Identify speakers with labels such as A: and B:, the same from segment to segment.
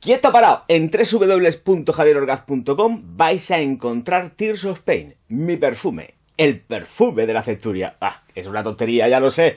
A: Quieto parado, en www.javierorgaz.com vais a encontrar Tears of Pain, mi perfume, el perfume de la centuria. Es una tontería, ya lo sé.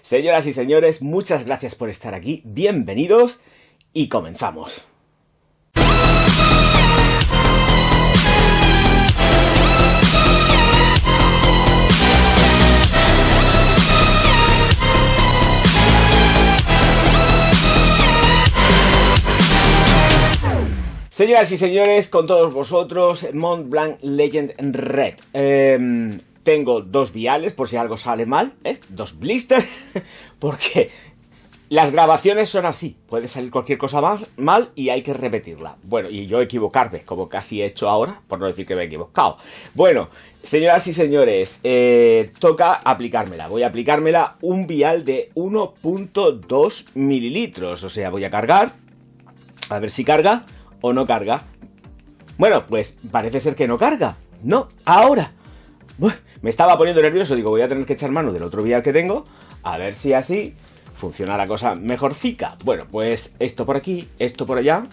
A: Señoras y señores, muchas gracias por estar aquí, bienvenidos y comenzamos. Señoras y señores, con todos vosotros, Montblanc Legend Red. Tengo dos viales, por si algo sale mal, dos blisters, porque las grabaciones son así. Puede salir cualquier cosa mal y hay que repetirla. Bueno, y yo equivocarme, como casi he hecho ahora, por no decir que me he equivocado. Bueno, señoras y señores, toca aplicármela. Voy a aplicármela un vial de 1.2 mililitros. O sea, voy a cargar, a ver si carga o no carga. Bueno, pues parece ser que no carga. No, ahora. Me estaba poniendo nervioso, digo, voy a tener que echar mano del otro vial que tengo, a ver si así funciona la cosa mejorcica. Bueno, pues esto por aquí, esto por allá,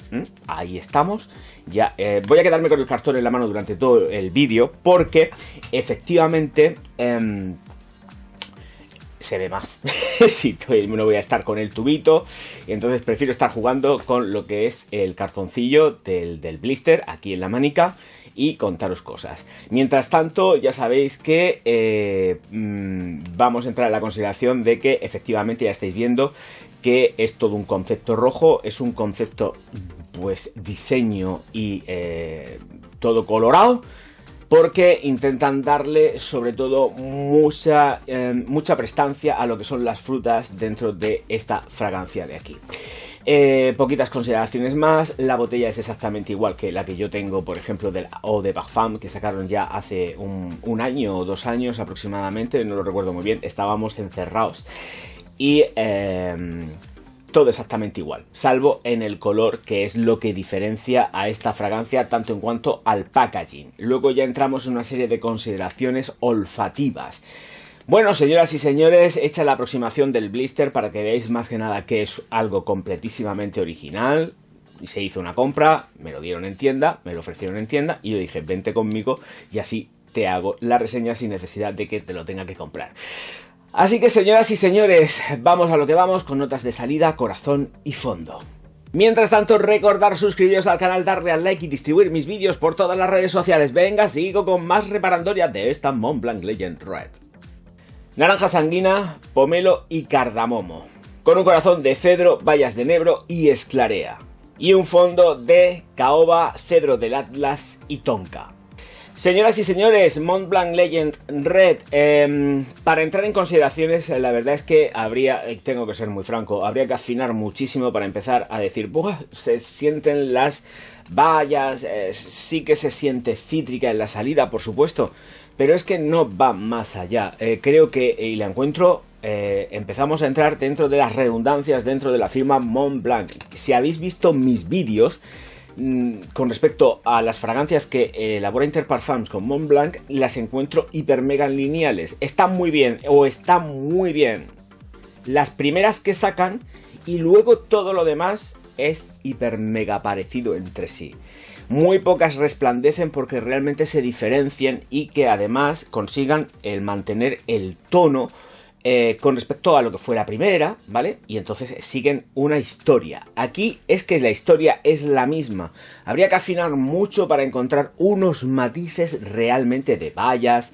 A: ahí estamos. Ya voy a quedarme con el cartón en la mano durante todo el vídeo, porque efectivamente se ve más. Sí, no voy a estar con el tubito, y entonces prefiero estar jugando con lo que es el cartoncillo del blister aquí en la manica y contaros cosas. Mientras tanto, ya sabéis que vamos a entrar en la consideración de que efectivamente ya estáis viendo que es todo un concepto rojo, es un concepto pues diseño y todo colorado, porque intentan darle sobre todo mucha prestancia a lo que son las frutas dentro de esta fragancia de aquí. Poquitas consideraciones más. La botella es exactamente igual que la que yo tengo, por ejemplo, de la Eau de Parfum, que sacaron ya hace un año o 2 años aproximadamente, no lo recuerdo muy bien, estábamos encerrados y todo exactamente igual, salvo en el color, que es lo que diferencia a esta fragancia tanto en cuanto al packaging. Luego ya entramos en una serie de consideraciones olfativas. Bueno, señoras y señores, hecha la aproximación del blister para que veáis más que nada que es algo completísimamente original. Se hizo una compra, me lo dieron en tienda, me lo ofrecieron en tienda y yo dije, vente conmigo y así te hago la reseña sin necesidad de que te lo tenga que comprar. Así que, señoras y señores, vamos a lo que vamos, con notas de salida, corazón y fondo. Mientras tanto, recordar suscribiros al canal, darle al like y distribuir mis vídeos por todas las redes sociales. Venga, sigo con más reparandoria de esta Montblanc Legend Red. Naranja sanguina, pomelo y cardamomo, con un corazón de cedro, bayas de enebro y esclarea, y un fondo de caoba, cedro del Atlas y tonka. Señoras y señores, Montblanc Legend Red, para entrar en consideraciones, la verdad es que tengo que ser muy franco, habría que afinar muchísimo para empezar a decir, se sienten las bayas, sí que se siente cítrica en la salida, por supuesto, pero es que no va más allá. Creo que, y la encuentro, empezamos a entrar dentro de las redundancias dentro de la firma Montblanc. Si habéis visto mis vídeos con respecto a las fragancias que elabora Interparfums con Montblanc, las encuentro hiper mega lineales. Están muy bien, las primeras que sacan, y luego todo lo demás es hiper mega parecido entre sí. Muy pocas resplandecen porque realmente se diferencian y que además consigan el mantener el tono con respecto a lo que fue la primera, ¿vale? Y entonces siguen una historia. Aquí es que la historia es la misma. Habría que afinar mucho para encontrar unos matices realmente de bayas,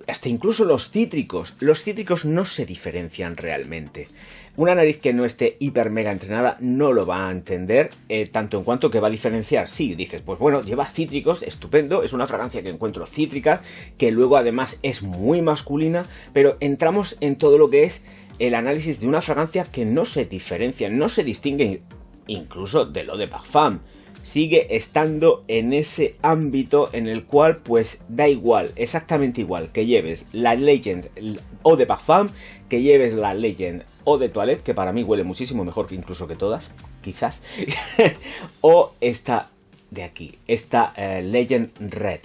A: hasta incluso los cítricos. Los cítricos no se diferencian realmente. Una nariz que no esté hiper mega entrenada no lo va a entender, tanto en cuanto que va a diferenciar. Sí, dices, pues bueno, lleva cítricos, estupendo, es una fragancia que encuentro cítrica, que luego además es muy masculina, pero entramos en todo lo que es el análisis de una fragancia que no se diferencia, no se distingue incluso de Eau de Parfum. Sigue estando en ese ámbito en el cual pues da igual, exactamente igual que lleves la Legend Eau de Parfum, que lleves la Legend Eau de Toilette, que para mí huele muchísimo mejor que incluso que todas, quizás, o esta de aquí, esta Legend Red.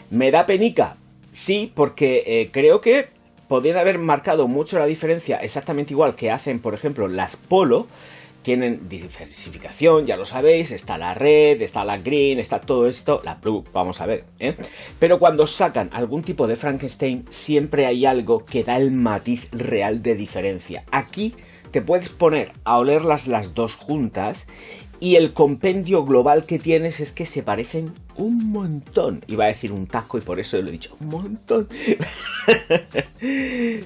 A: ¿Me da penica? Sí, porque creo que podrían haber marcado mucho la diferencia, exactamente igual que hacen, por ejemplo, las Polo, tienen diversificación, ya lo sabéis, está la red, está la green, está todo esto, la blue, vamos a ver, ¿eh? Pero cuando sacan algún tipo de Frankenstein, siempre hay algo que da el matiz real de diferencia. Aquí te puedes poner a olerlas las dos juntas y el compendio global que tienes es que se parecen un montón. Iba a decir un taco y por eso lo he dicho, un montón.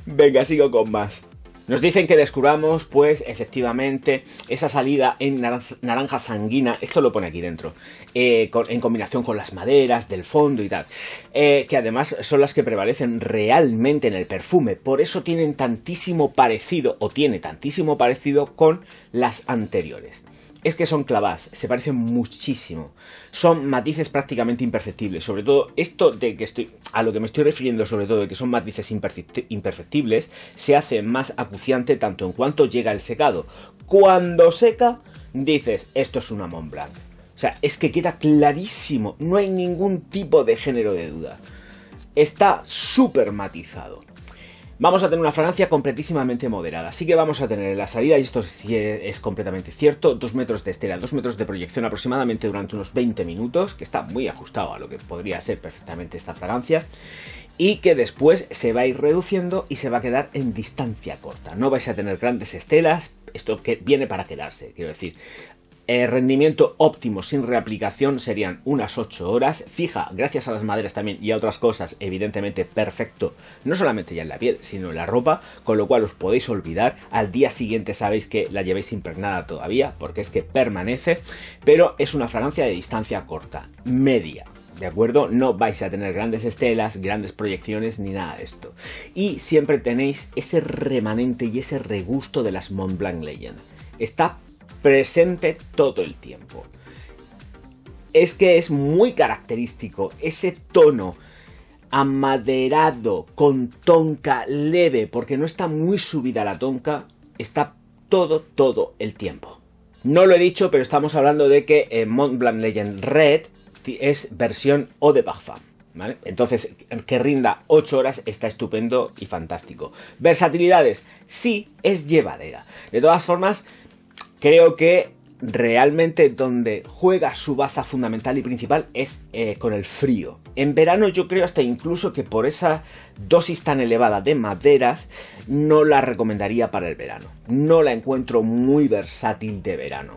A: Venga, sigo con más. Nos dicen que descubramos, pues, efectivamente, esa salida en naranja sanguina, esto lo pone aquí dentro, en combinación con las maderas del fondo y tal, que además son las que prevalecen realmente en el perfume, por eso tienen tantísimo parecido, o tiene tantísimo parecido con las anteriores. Es que son clavadas, se parecen muchísimo. Son matices prácticamente imperceptibles. Sobre todo, esto de que a lo que me estoy refiriendo, sobre todo, de que son matices imperceptibles, se hace más acuciante tanto en cuanto llega el secado. Cuando seca, dices, esto es una Mont Blanc. O sea, es que queda clarísimo. No hay ningún tipo de género de duda. Está súper matizado. Vamos a tener una fragancia completísimamente moderada, así que vamos a tener en la salida, y esto es completamente cierto, 2 metros de estela, 2 metros de proyección aproximadamente durante unos 20 minutos, que está muy ajustado a lo que podría ser perfectamente esta fragancia, y que después se va a ir reduciendo y se va a quedar en distancia corta. No vais a tener grandes estelas, esto que viene para quedarse, quiero decir. Rendimiento óptimo sin reaplicación serían unas 8 horas, fija gracias a las maderas también y a otras cosas, evidentemente perfecto, no solamente ya en la piel, sino en la ropa, con lo cual os podéis olvidar, al día siguiente sabéis que la llevéis impregnada todavía, porque es que permanece, pero es una fragancia de distancia corta, media. ¿De acuerdo? No vais a tener grandes estelas, grandes proyecciones ni nada de esto. Y siempre tenéis ese remanente y ese regusto de las Mont Blanc Legend. Está presente todo el tiempo. Es que es muy característico ese tono amaderado con tonka leve, porque no está muy subida la tonka, está todo el tiempo. No lo he dicho, pero estamos hablando de que Mont Blanc Legend Red es versión Eau de Parfum, ¿vale? Entonces, que rinda 8 horas está estupendo y fantástico. Versatilidades, sí, es llevadera. De todas formas, creo que realmente donde juega su baza fundamental y principal es con el frío. En verano yo creo hasta incluso que por esa dosis tan elevada de maderas no la recomendaría para el verano. No la encuentro muy versátil de verano.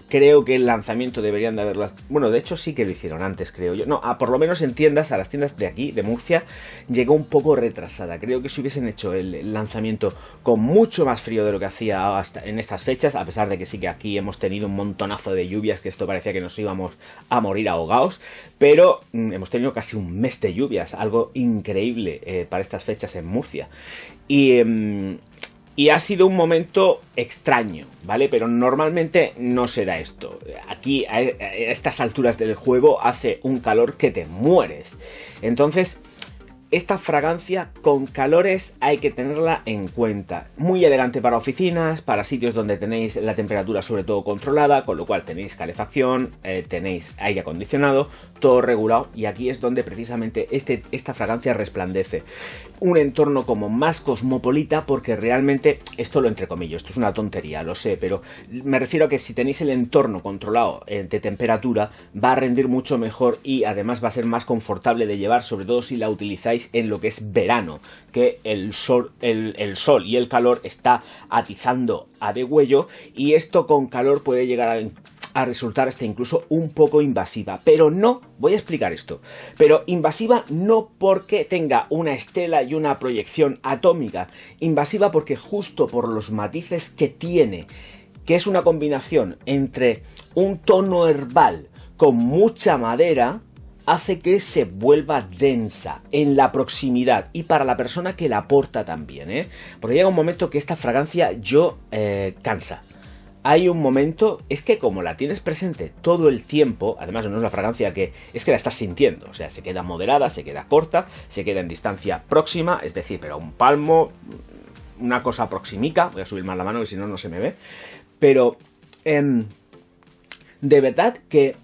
A: Creo que el lanzamiento deberían de haberlo... Bueno, de hecho sí que lo hicieron antes, creo yo. No, por lo menos en tiendas, a las tiendas de aquí, de Murcia, llegó un poco retrasada. Creo que si hubiesen hecho el lanzamiento con mucho más frío de lo que hacía hasta en estas fechas, a pesar de que sí que aquí hemos tenido un montonazo de lluvias, que esto parecía que nos íbamos a morir ahogados, pero hemos tenido casi un mes de lluvias, algo increíble para estas fechas en Murcia. Y ha sido un momento extraño, ¿vale? Pero normalmente no será esto. Aquí, a estas alturas del juego, hace un calor que te mueres. Entonces, esta fragancia con calores hay que tenerla en cuenta. Muy elegante para oficinas, para sitios donde tenéis la temperatura sobre todo controlada, con lo cual tenéis calefacción, tenéis aire acondicionado, todo regulado, y aquí es donde precisamente esta fragancia resplandece. Un entorno como más cosmopolita, porque realmente, esto lo entrecomillo, esto es una tontería, lo sé, pero me refiero a que si tenéis el entorno controlado de temperatura, va a rendir mucho mejor y además va a ser más confortable de llevar, sobre todo si la utilizáis en lo que es verano, que el sol y el calor está atizando a degüello, y esto con calor puede llegar a resultar hasta incluso un poco invasiva, pero no, voy a explicar esto, pero invasiva no porque tenga una estela y una proyección atómica, invasiva porque justo por los matices que tiene, que es una combinación entre un tono herbal con mucha madera, hace que se vuelva densa en la proximidad y para la persona que la aporta también, porque llega un momento que esta fragancia cansa. Hay un momento, es que como la tienes presente todo el tiempo, además no es una fragancia que es que la estás sintiendo, o sea, se queda moderada, se queda corta, se queda en distancia próxima, es decir, pero un palmo, una cosa proximica, voy a subir más la mano que si no, no se me ve, pero de verdad que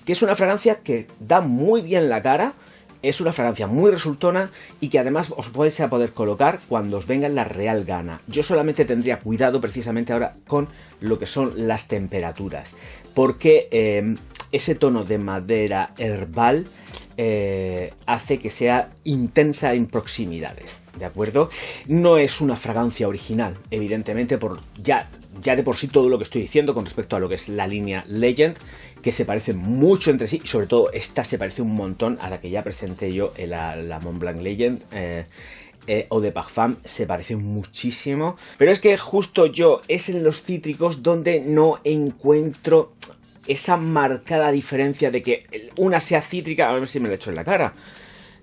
A: es una fragancia que da muy bien la cara, es una fragancia muy resultona y que además os vais a poder colocar cuando os venga la real gana. Yo solamente tendría cuidado precisamente ahora con lo que son las temperaturas, porque ese tono de madera herbal hace que sea intensa en proximidades, ¿de acuerdo? No es una fragancia original, evidentemente, por ya de por sí todo lo que estoy diciendo con respecto a lo que es la línea Legend, que se parecen mucho entre sí, y sobre todo esta se parece un montón a la que ya presenté yo en la Montblanc Legend, Eau de Parfum, se parece muchísimo, pero es que justo yo es en los cítricos donde no encuentro esa marcada diferencia de que una sea cítrica, a ver si me lo echo en la cara,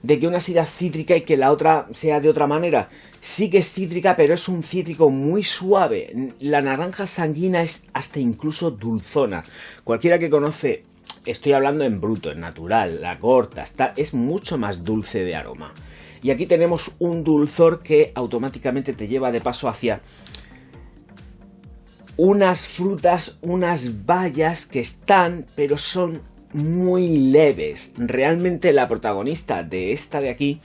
A: de que una sea cítrica y que la otra sea de otra manera. Sí que es cítrica, pero es un cítrico muy suave. La naranja sanguina es hasta incluso dulzona. Cualquiera que conoce, estoy hablando en bruto, en natural, la corta, es mucho más dulce de aroma. Y aquí tenemos un dulzor que automáticamente te lleva de paso hacia unas frutas, unas bayas que están, pero son muy leves. Realmente la protagonista de esta de aquí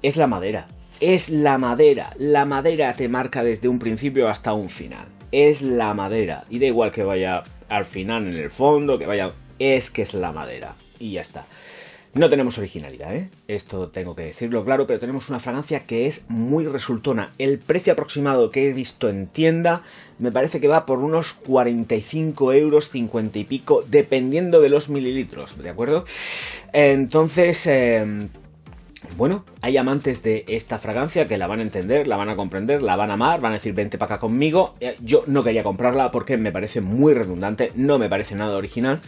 A: es la madera. Es la madera. La madera te marca desde un principio hasta un final. Es la madera. Y da igual que vaya al final en el fondo, que vaya... Es que es la madera. Y ya está. No tenemos originalidad, ¿eh? Esto tengo que decirlo claro, pero tenemos una fragancia que es muy resultona. El precio aproximado que he visto en tienda me parece que va por unos 45 euros, 50 y pico, dependiendo de los mililitros, ¿de acuerdo? Entonces, bueno, hay amantes de esta fragancia que la van a entender, la van a comprender, la van a amar, van a decir vente para acá conmigo. Yo no quería comprarla porque me parece muy redundante, no me parece nada original,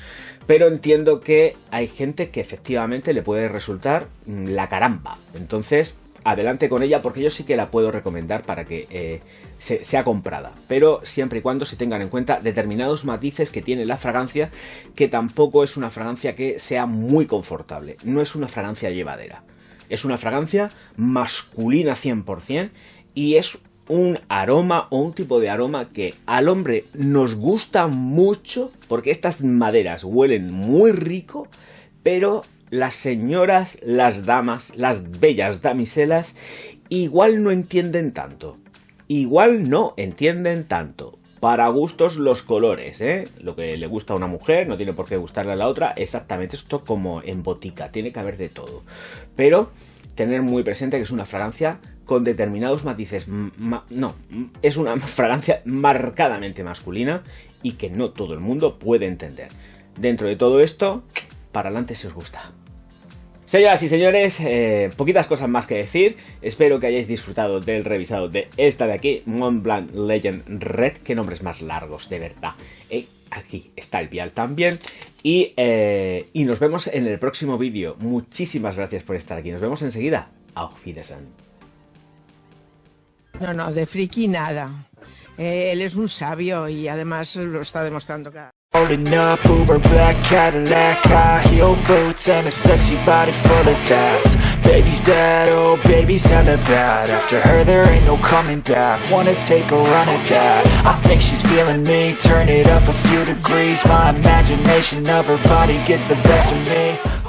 A: pero entiendo que hay gente que efectivamente le puede resultar la caramba. Entonces, adelante con ella porque yo sí que la puedo recomendar para que sea comprada, pero siempre y cuando se tengan en cuenta determinados matices que tiene la fragancia, que tampoco es una fragancia que sea muy confortable, no es una fragancia llevadera. Es una fragancia masculina 100% y es un aroma o un tipo de aroma que al hombre nos gusta mucho porque estas maderas huelen muy rico, pero las señoras, las damas, las bellas damiselas igual no entienden tanto. Igual no entienden tanto. Para gustos los colores, ¿eh? Lo que le gusta a una mujer no tiene por qué gustarle a la otra. Exactamente, esto como en botica, tiene que haber de todo. Pero tener muy presente que es una fragancia con determinados matices. No, es una fragancia marcadamente masculina y que no todo el mundo puede entender. Dentro de todo esto, para adelante si os gusta. Señoras y señores, poquitas cosas más que decir. Espero que hayáis disfrutado del revisado de esta de aquí, Montblanc Legend Red. Qué nombres más largos, de verdad. Aquí está el vial también. Y nos vemos en el próximo vídeo. Muchísimas gracias por estar aquí. Nos vemos enseguida. Auf Wiedersehen.
B: No, de friki nada. Él es un sabio y además lo está demostrando cada...
C: Rolling up Uber black Cadillac, high heel boots and a sexy body full of tats. Baby's bad, oh baby's hella bad. After her there ain't no coming back. Wanna take a run at that. I think she's feeling me. Turn it up a few degrees. My imagination of her body gets the best of me.